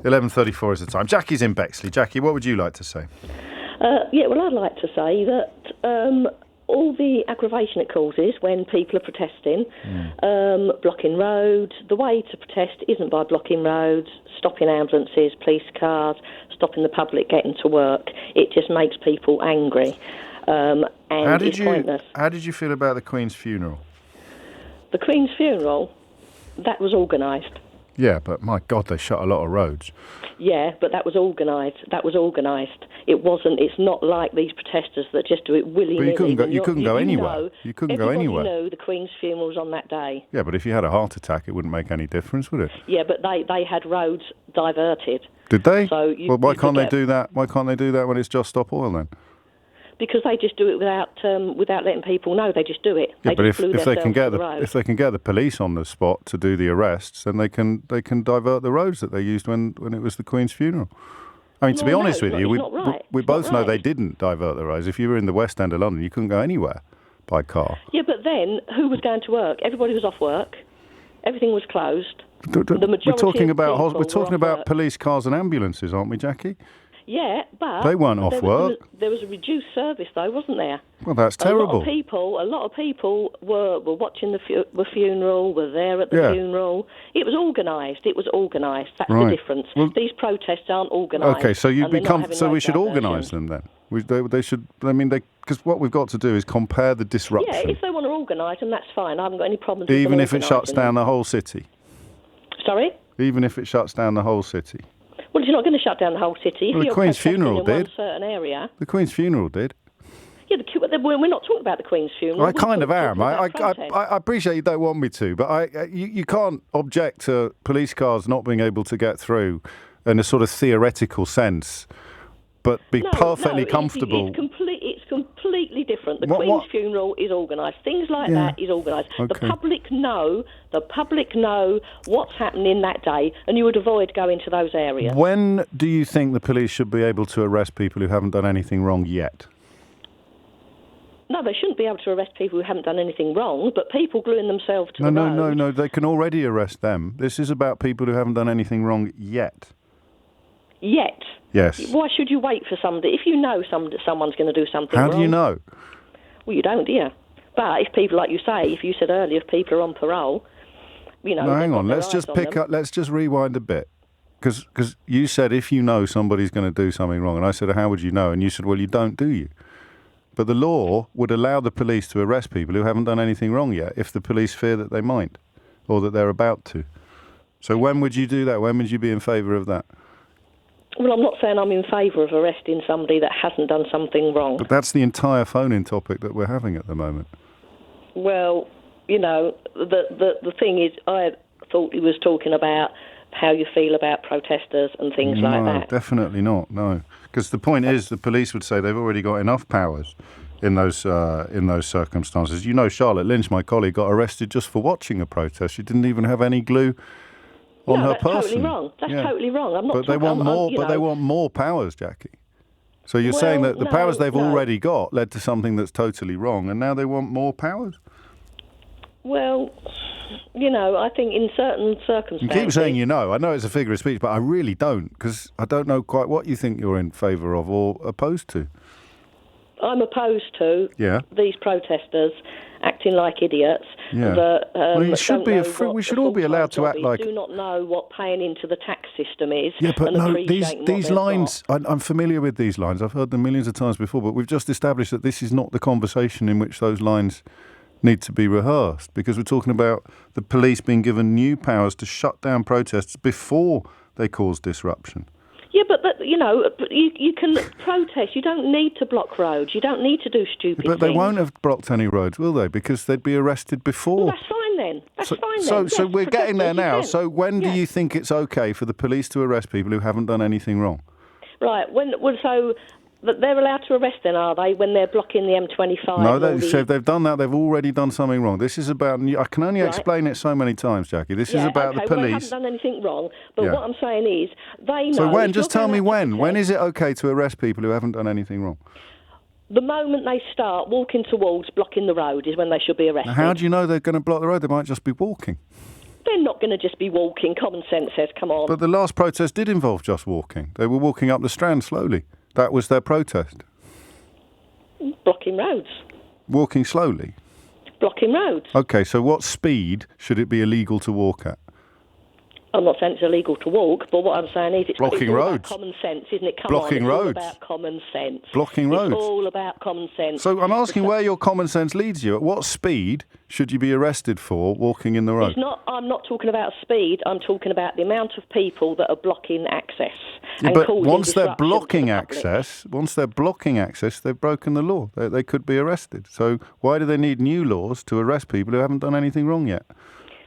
11:34 is the time. Jackie's in Bexley. Jackie, what would you like to say? Well, I'd like to say that all the aggravation it causes when people are protesting, blocking roads, the way to protest isn't by blocking roads, stopping ambulances, police cars, stopping the public getting to work. It just makes people angry, and it's pointless. How did you feel about the Queen's funeral? The Queen's funeral, that was organised. Yeah, but my God, they shut a lot of roads. Yeah, but that was organised. It wasn't. It's not like these protesters that just do it willy-nilly. But you couldn't go anywhere. You couldn't go anywhere. Everybody knew the Queen's funeral was on that day. Yeah, but if you had a heart attack, it wouldn't make any difference, would it? Yeah, but they had roads diverted. Did they? So why can't they do that? Why can't they do that when it's just stop oil then? Because they just do it without letting people know. They just do it. Yeah, but if they can get the police on the spot to do the arrests, then they can divert the roads that they used when it was the Queen's funeral. I mean, to be honest with you, we both know they didn't divert the roads. If you were in the West End of London, you couldn't go anywhere by car. Yeah, but then who was going to work? Everybody was off work. Everything was closed. We're talking about police cars and ambulances, aren't we, Jackie? Yeah, but they weren't off work. There was a reduced service, though, wasn't there? Well, that's terrible. A lot of people were watching the funeral, were there at the funeral. It was organised. That's the difference. Well, these protests aren't organised. Okay, so we should organise them then. They should. I mean, because what we've got to do is compare the disruption. Yeah, if they want to organise them, that's fine. I haven't got any problems. Even if it shuts down the whole city. Sorry. Even if it shuts down the whole city. Well, you're not going to shut down the whole city. Well, the Queen's funeral did. One certain area. The Queen's funeral did. Yeah, we're not talking about the Queen's funeral. I kind of am. I appreciate you don't want me to, but you can't object to police cars not being able to get through in a sort of theoretical sense, but be perfectly comfortable. It's completely different. The Queen's funeral is organised. Things like that is organised. Okay. The public know what's happening that day, and you would avoid going to those areas. When do you think the police should be able to arrest people who haven't done anything wrong yet? No, they shouldn't be able to arrest people who haven't done anything wrong, but people gluing themselves to the road. No, they can already arrest them. This is about people who haven't done anything wrong yet. Yet? Yes. Why should you wait for somebody? If you know someone's going to do something wrong... How do you know? Well, you don't, do you? But if people, like you say, if you said earlier, if people are on parole, you know... No, hang on. Let's just rewind a bit. Because you said if you know somebody's going to do something wrong, and I said, how would you know? And you said, well, you don't, do you? But the law would allow the police to arrest people who haven't done anything wrong yet if the police fear that they might or that they're about to. So when would you do that? When would you be in favour of that? Well, I'm not saying I'm in favour of arresting somebody that hasn't done something wrong. But that's the entire phone-in topic that we're having at the moment. Well, you know, the thing is, I thought he was talking about how you feel about protesters and things like that. No, definitely not, no. Because the point is, the police would say they've already got enough powers in those circumstances. You know, Charlotte Lynch, my colleague, got arrested just for watching a protest. She didn't even have any glue on her person. That's totally wrong. That's totally wrong. I'm not. But they want more. But they want more powers, Jackie. So you're saying that the powers they've already got led to something that's totally wrong, and now they want more powers? Well, you know, I think in certain circumstances... You keep saying you know. I know it's a figure of speech, but I really don't, because I don't know quite what you think you're in favour of or opposed to. I'm opposed to these protesters acting like idiots. Yeah. We should all be allowed to act like... do not know what paying into the tax system is. Yeah, but no, these lines... I'm familiar with these lines. I've heard them millions of times before, but we've just established that this is not the conversation in which those lines need to be rehearsed, because we're talking about the police being given new powers to shut down protests before they cause disruption. Yeah, but you know, you can protest. You don't need to block roads. You don't need to do stupid things. But they won't have blocked any roads, will they? Because they'd be arrested before. Well, that's fine then. That's fine then. So we're getting there now. So when do you think it's okay for the police to arrest people who haven't done anything wrong? Right. But they're allowed to arrest then, are they, when they're blocking the M25? No, so if they've done that, they've already done something wrong. This is about... I can only explain it so many times, Jackie. This is about the police... Well, they haven't done anything wrong, but what I'm saying is, they know... So when? Just tell me when. When is it okay to arrest people who haven't done anything wrong? The moment they start walking towards blocking the road is when they should be arrested. Now, how do you know they're going to block the road? They might just be walking. They're not going to just be walking. Common sense says, come on. But the last protest did involve just walking. They were walking up the Strand slowly. That was their protest. Blocking roads. Walking slowly. Blocking roads. Okay, so what speed should it be illegal to walk at? I'm not saying it's illegal to walk, but what I'm saying is it's Blocking all roads. about common sense, isn't it? Come Blocking on, it's roads. all about common sense. Blocking roads. It's all about common sense. So I'm asking where your common sense leads you. At what speed should you be arrested for walking in the road? I'm not talking about speed. I'm talking about the amount of people that are blocking access. Yeah, and but causing once they're disruption to blocking the public. access, they've broken the law. They could be arrested. So why do they need new laws to arrest people who haven't done anything wrong yet?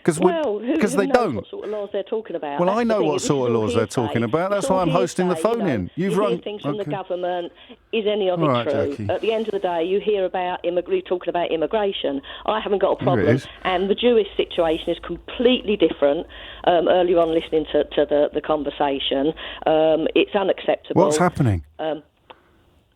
Because who they knows don't. what sort of laws they're talking about? Well, That's I the know thing. what This is sort of all laws they're hearsay. talking about. That's It's why all I'm hosting the hearsay, phone in. You hear things from the government. Is any of it All right, true? Jackie. At the end of the day, you hear about talking about immigration. I haven't got a Here it problem. is. And the Jewish situation is completely different. Earlier on, listening to the conversation, it's unacceptable. What's happening?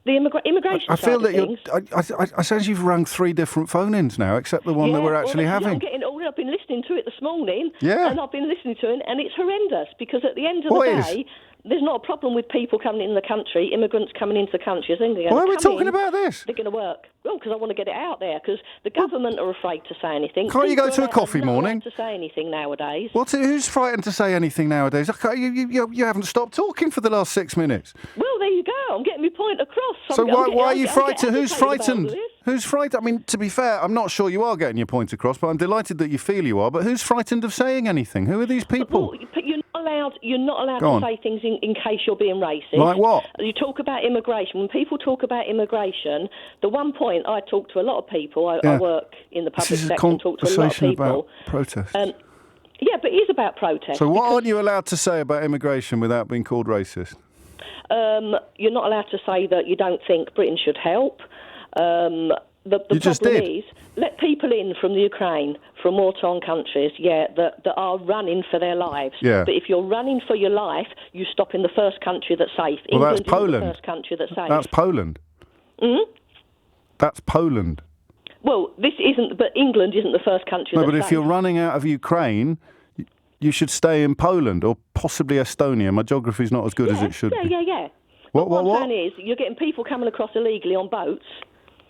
The immigration I feel side that of things. I sense you've rung 3 different phone-ins now, except the one that we're actually having. I'm getting older. I've been listening to it this morning. Yeah. And I've been listening to it, and it's horrendous because at the end of What the is? day, there's not a problem with people coming in the country, immigrants coming into the country. Why are we talking about this? They're going to work. Well, because I want to get it out there, because the government are afraid to say anything. Can't you go People to a are coffee not morning? allowed to say anything nowadays. Who's frightened to say anything nowadays? You haven't stopped talking for the last 6 minutes. Well, there you go. I'm getting my point across. So why are you I'm frightened? getting Who's agitated about frightened? this. Who's frightened? I mean, to be fair, I'm not sure you are getting your point across, but I'm delighted that you feel you are. But who's frightened of saying anything? Who are these people? Well, but you're not allowed Go to on. say things in case you're being racist. Like what? You talk about immigration. When people talk about immigration, the one point I talk to a lot of people. I work in the public This is a sector and talk to a lot of conversation people. about protest. Yeah, but it is about protest. So what aren't you allowed to say about immigration without being called racist? You're not allowed to say that you don't think Britain should help. The You just problem did. is, let people in from the Ukraine, from war-torn countries, that are running for their lives. Yeah. But if you're running for your life, you stop in the first country that's safe. Well, England that's isn't Poland. the first country that's safe. That's Poland. That's Poland. Well, this isn't, but England isn't the first country No, that's but if safe. you're running out of Ukraine, you should stay in Poland or possibly Estonia. My geography's not as good as it should be. Yeah. What? What I'm saying is, you're getting people coming across illegally on boats.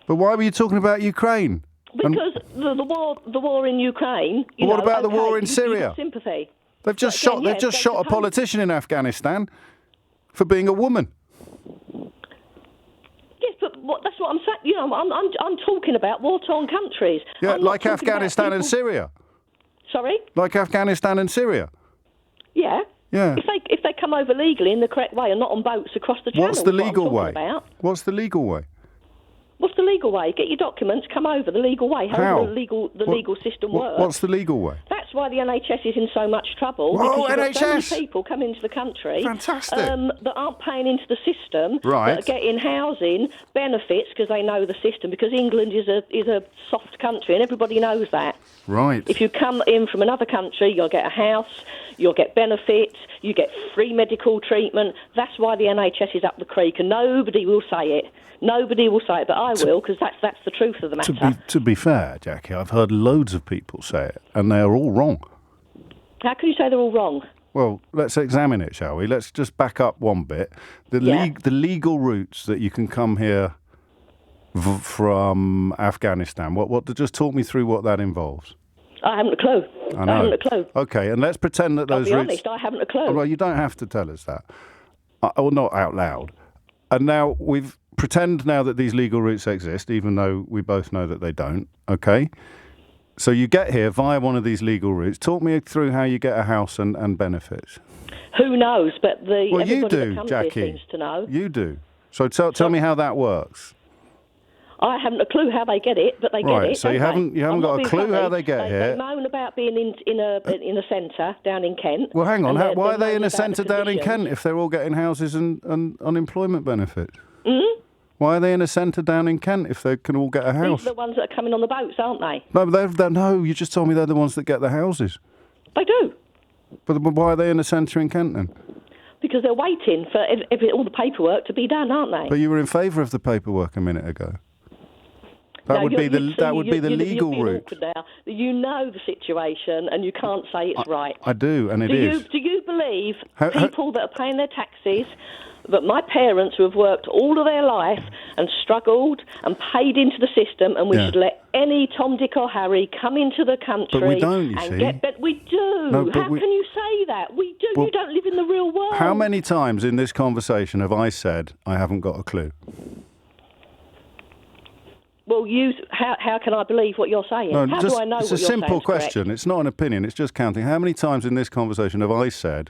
But why were you talking about Ukraine? Because the war in Ukraine. What about the war in you've Syria? got sympathy. They've just But again, shot. They've just they shot a suppose- politician in Afghanistan for being a woman. Yes, but that's what I'm saying. I'm talking about war-torn countries. Yeah, I'm not like talking about Afghanistan and people- Syria. Sorry. Like Afghanistan and Syria. Yeah. Yeah. If they come over legally in the correct way and not on boats across the channel. What's the is what I'm legal talking way? about. What's the legal way? What's the legal way? Get your documents, come over the legal way. How? However the legal system works. What's the legal way? That's why the NHS is in so much trouble. Whoa, because you've got so NHS! many people come into the country Fantastic. that aren't paying into the system, Right. that are getting housing benefits because they know the system. Because England is a soft country, and everybody knows that. Right. If you come in from another country, you'll get a house, you'll get benefits, you get free medical treatment. That's why the NHS is up the creek, and nobody will say it. Nobody will say it, but I will, because that's the truth of the matter. To be fair, Jackie, I've heard loads of people say it, and they are all wrong. How can you say they're all wrong? Well, let's examine it, shall we? Let's just back up one bit. The legal routes that you can come here from Afghanistan. Just talk me through what that involves. I haven't a clue. I know. I haven't a clue. Okay, and let's pretend that I'll those be routes. honest, I haven't a clue. Oh, well, you don't have to tell us that, or not out loud. And now pretend now that these legal routes exist, even though we both know that they don't. Okay, so you get here via one of these legal routes. Talk me through how you get a house and benefits. Who knows? But Well, you everybody do, that comes Jackie. here seems to know. You do. So tell me how that works. I haven't a clue how they get it, but they get Right, it. so don't you they? haven't I'm not got a being clue funny. how they get here. They moan about being in a centre down in Kent. Well, hang on. and Why are they moaning in a about the centre down in conditions. Kent if they're all getting houses and unemployment benefits? Why are they in a centre down in Kent if they can all get a house? These are the ones that are coming on the boats, aren't they? No, but no, you just told me they're the ones that get the houses. They do. But why are they in a centre in Kent then? Because they're waiting for all the paperwork to be done, aren't they? But you were in favour of the paperwork a minute ago. That would be the legal you're route. awkward now. You know the situation, and you can't say it's right. I do, and it is. Do you believe people that are paying their taxes, that my parents who have worked all of their life and struggled and paid into the system, and we should let any Tom, Dick or Harry come into the country? But we don't, you see. We do. No, How can you say that? We do. Well, you don't live in the real world. How many times in this conversation have I said I haven't got a clue? Well, how can I believe what you're saying? No, How do I know what it's you're a saying? simple question. It's not an opinion. It's just counting. How many times in this conversation have I said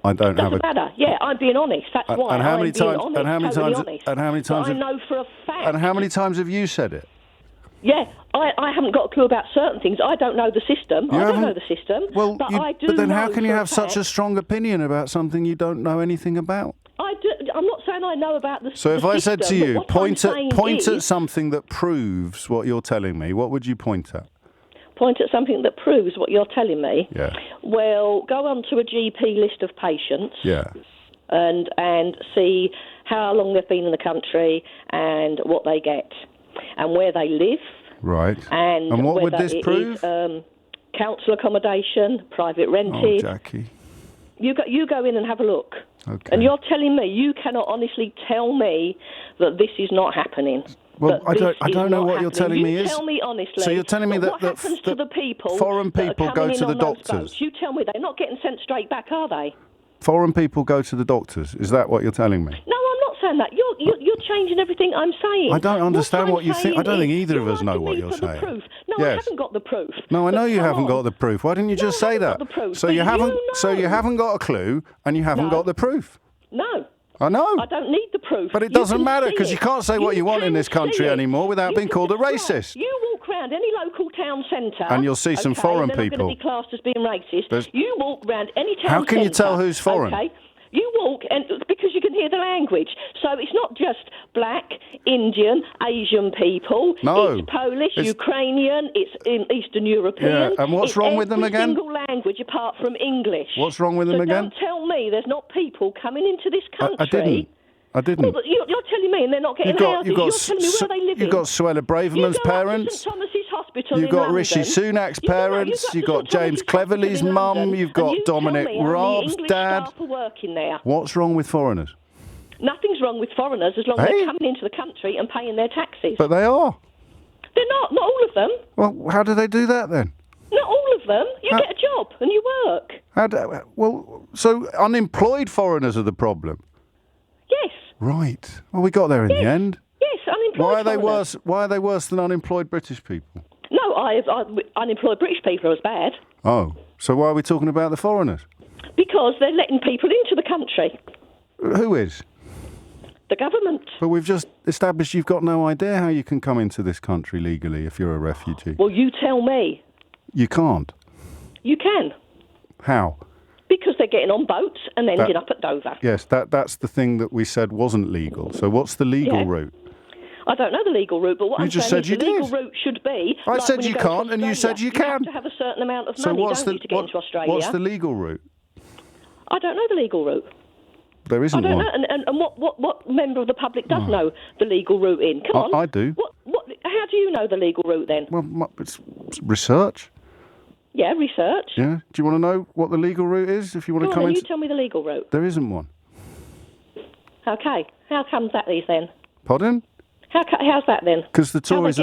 I don't have a... Doesn't matter. Yeah, I'm being honest. That's why and how I'm many being times? honest, And how many totally times? honest. And how many times? But I know for a fact. And how many times have you said it? Yeah, I haven't got a clue about certain things. I don't know the system. I don't know the system. Well, but I do. But then know how can you for have such a strong opinion about something you don't know anything about? I do. I'm not saying I know about the. So if I said to you, point at at something that proves what you're telling me, what would you point at? Point at something that proves what you're telling me. Yeah. Well, go onto a GP list of patients. Yeah. And see how long they've been in the country and what they get and where they live. Right. And what would this prove? Council accommodation, private rented. Oh, Jackie. You go in and have a look. Okay. And you're telling me, you cannot honestly tell me that this is not happening. Well, I don't know what you're telling me is. Tell me honestly. So you're telling me that what happens to the people? Foreign people go to the doctors. Boats? You tell me they're not getting sent straight back, are they? Foreign people go to the doctors. Is that what you're telling me? No, I'm not saying that. You're changing everything I'm saying. I don't understand what you think. I don't think either of us know what you're saying. Proof. No, yes. I haven't got the proof. No, I know you haven't got the proof. Why didn't you just say that? Got the proof, so you haven't got a clue, and you haven't got the proof. No. I know. I don't need the proof. But it doesn't matter because you can't say what you want in this country anymore without being called a racist. You walk around any local town centre, and you'll see some foreign people. They're not going to be classed as being racist. You walk around any town centre. How can you tell who's foreign? Okay. You walk, and because you can hear the language. So it's not just black, Indian, Asian people. No. It's Polish, Ukrainian, it's Eastern European. Yeah, and what's wrong with them again? Every single language apart from English. What's wrong with them again? Don't tell me there's not people coming into this country. I didn't. Well, but you're telling me and they're not getting houses. You're telling me where they live. You've got Suella Braverman's parents. St Thomas's Hospital You've got Rishi Sunak's parents. You've got James Cleverly's mum. You've got Dominic Raab's dad. What's wrong with foreigners? Nothing's wrong with foreigners as long as they're coming into the country and paying their taxes. But they are. They're not all of them. Well, how do they do that then? Not all of them. You get a job and you work. So unemployed foreigners are the problem. Yes. Right. Well, we got there in the end. Yes, unemployed foreigners. Why are they worse than unemployed British people? No, unemployed British people are as bad. Oh, so why are we talking about the foreigners? Because they're letting people into the country. Who is? The government. But we've just established you've got no idea how you can come into this country legally if you're a refugee. Well, you tell me. You can't. You can. How? Because they're getting on boats and ending up at Dover. Yes, that's the thing that we said wasn't legal. So what's the legal route? I don't know the legal route, but what I'm saying is the legal route should be... I said you can't, and you said you can. You have to have a certain amount of money, don't you, to get into Australia? What's the legal route? I don't know the legal route. There isn't one. I don't know. And what member of the public does know the legal route in? Come on. I do. How do you know the legal route then? Well, it's research. Yeah, research. Yeah. Do you want to know what the legal route is if you want to come in? You tell me the legal route. There isn't one. Okay. How comes that is then? Pardon? How's that then? Because the Tories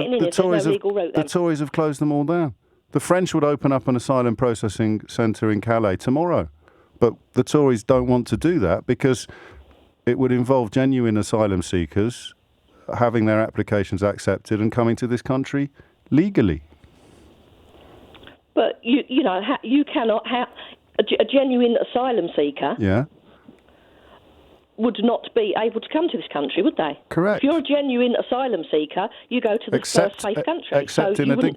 have closed them all down. The French would open up an asylum processing centre in Calais tomorrow. But the Tories don't want to do that because it would involve genuine asylum seekers having their applications accepted and coming to this country legally. But, you cannot have a genuine asylum seeker would not be able to come to this country, would they? Correct. If you're a genuine asylum seeker, you go to the first safe country.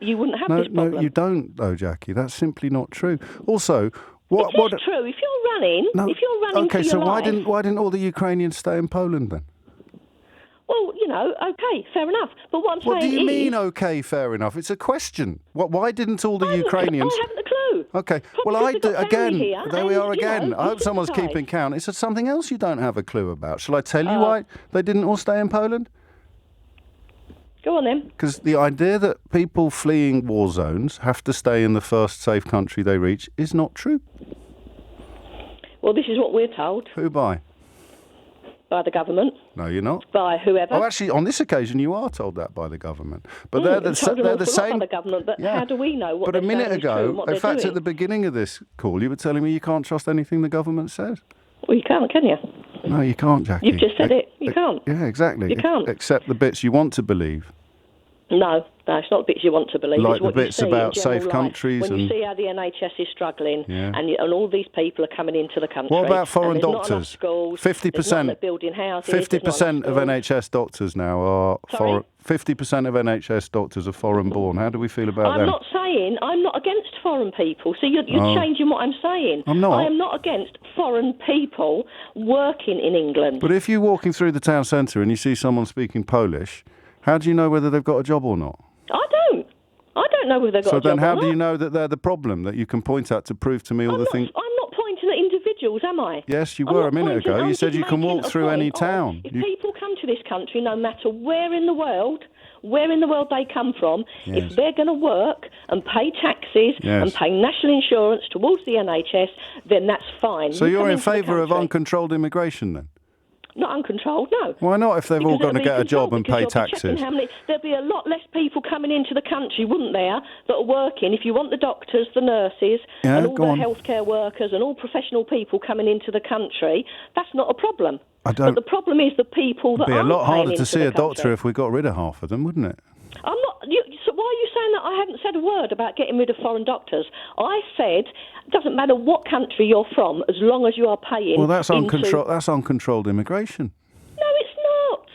You wouldn't have this problem. No, you don't, though, Jackie. That's simply not true. Also... It is true. If you're running for your life... Okay, so why didn't all the Ukrainians stay in Poland then? Well, okay, fair enough. But what I'm saying is... What do you mean, okay, fair enough? It's a question. Why didn't all the Ukrainians... I haven't a clue. Okay, well, I do. Again, there we are again. I hope someone's keeping count. It's something else you don't have a clue about. Shall I tell you why they didn't all stay in Poland? Go on then. Because the idea that people fleeing war zones have to stay in the first safe country they reach is not true. Well, this is what we're told. Who by? By the government. No, you're not. By whoever. Oh, actually, on this occasion, you are told that by the government. But They're they're the the same. By the government, but how do we know what But a they're minute saying is true and ago, what in they're fact, doing? at the beginning of this call, you were telling me you can't trust anything the government says. Well, you can't, can you? No, you can't, Jackie. You've just said it. You can't. Yeah, exactly. You can't. Except the bits you want to believe. No, it's not the bits you want to believe. Like it's what the you bits see about in general safe life. countries When and- you see how the NHS is struggling, Yeah. and all these people are coming into the country. What about foreign and there's not enough doctors? schools. 50%. There's not enough building houses. 50% of NHS doctors now are Sorry? foreign. 50% of NHS doctors are foreign-born. How do we feel about I'm them? not saying I'm not against foreign people. See, you're changing what I'm saying. I'm not. I am not against foreign people working in England. But if you're walking through the town centre and you see someone speaking Polish, how do you know whether they've got a job or not? I don't know whether they've got So a job then how or do not. you know that they're the problem, that you can point at to prove to me all the things? I'm not pointing at individuals, am I? Yes, you I'm were not a minute pointing- ago. I'm You said just you can making walk a through any point of, town. If people come to this country, no matter where in the world they come from, Yes. if they're going to work and pay taxes Yes. and pay national insurance towards the NHS, then that's fine. So You you're come in into the favour of country. uncontrolled immigration then? Not uncontrolled, no. Why not, if they've all Because got to it'll be get a job controlled and because pay you'll be checking taxes? there'll be a lot less people coming into the country, wouldn't there, that are working. If you want the doctors, the nurses, Yeah, and all go the on. healthcare workers and all professional people coming into the country, that's not a problem. I don't- But the problem is the people that It'd be a aren't lot paying harder into to see the a doctor country. if we got rid of half of them, wouldn't it? I'm not. So why are you saying that I haven't said a word about getting rid of foreign doctors? I said it doesn't matter what country you're from, as long as you are paying. Well, that's into... uncontrolled. That's uncontrolled immigration. No, it's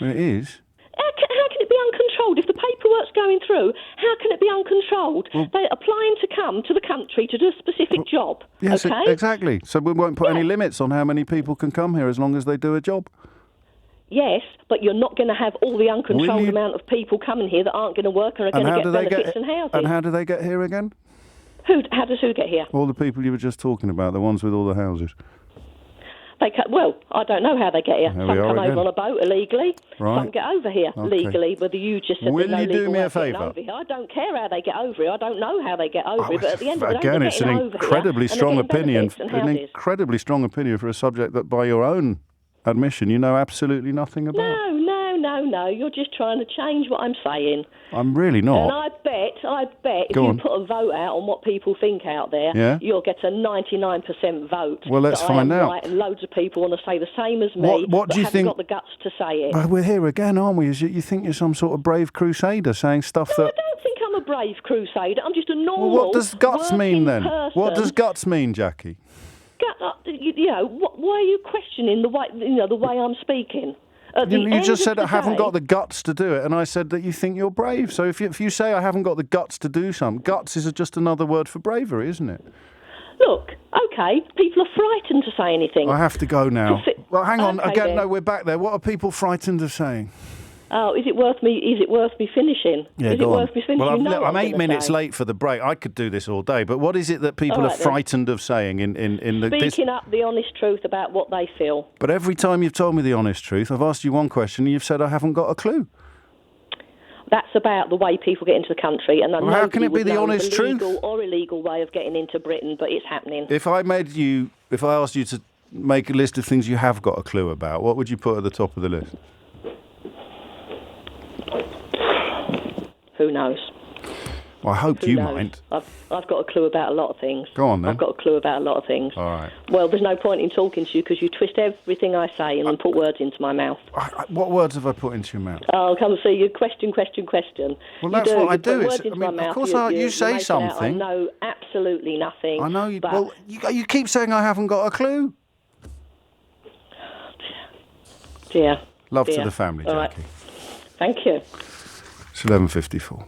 not. It is. How can it be uncontrolled? If the paperwork's going through, how can it be uncontrolled? They're applying to come to the country to do a specific job. Yes, okay? exactly. So we won't put any limits on how many people can come here as long as they do a job. Yes, but you're not going to have all the uncontrolled Will you- amount of people coming here that aren't going to work and are going to get benefits and housing. And how do they get here again? How does who get here? All the people you were just talking about, the ones with all the houses. Well, I don't know how they get here. There Some we are come again. over on a boat illegally. Right. Some get over here Okay. legally. Whether you just said Will there's no you do legal me a way of getting favour? over here. I don't care how they get over here. I don't know how they get over here. But at the end of the day, Again, they're it's an getting over here incredibly and they're strong getting opinion. benefits and An houses. incredibly strong opinion for a subject that, by your own admission, you know absolutely nothing about. No. You're just trying to change what I'm saying. I'm really And not. I bet if Go you on. put a vote out on what people think out there, Yeah. you'll get a 99% vote. Well, let's that find I am out. Right, and loads of people want to say the same as me, What but do you haven't think- got the guts to say it. Well, we're here again, aren't we? You think you're some sort of brave crusader saying stuff No, that... I don't think I'm a brave crusader. I'm just a normal. Well, what does guts mean working then? What person. does guts mean, Jackie? Why are you questioning the way I'm speaking? At the You end just of said the I haven't day- got the guts to do it, and I said that you think you're brave. So if you say I haven't got the guts to do something, guts is just another word for bravery, isn't it? Look, okay, people are frightened to say anything. I have to go now. Well, hang on. Okay, Again, then. no, we're back there. What are people frightened of saying? Oh, is it worth me finishing? Yeah, is go it on. worth me finishing? Well, You know what I'm 8 gonna minutes say. late for the break. I could do this all day, but what is it that people All are right, then. frightened of saying in the this? Speaking up the honest truth about what they feel. But every time you've told me the honest truth, I've asked you one question and you've said I haven't got a clue. That's about the way people get into the country, and Well, how can it be the honest truth? Legal or illegal way of getting into Britain, but it's happening. If I asked you to make a list of things you have got a clue about, what would you put at the top of the list? Who knows? Well, I hoped Who you knows? might. I've got a clue about a lot of things. Go on, then. I've got a clue about a lot of things. All right. Well, there's no point in talking to you because you twist everything I say and then put words into my mouth. What words have I put into your mouth? Oh, come see you. Question. Well, that's what I do. Put It's- words into I mean, my of mouth. course you say make it out something. I know absolutely nothing. I know you. But Well, you keep saying I haven't got a clue. dear. Love to dear. the family, All right. Jackie. Thank you. It's 11:54.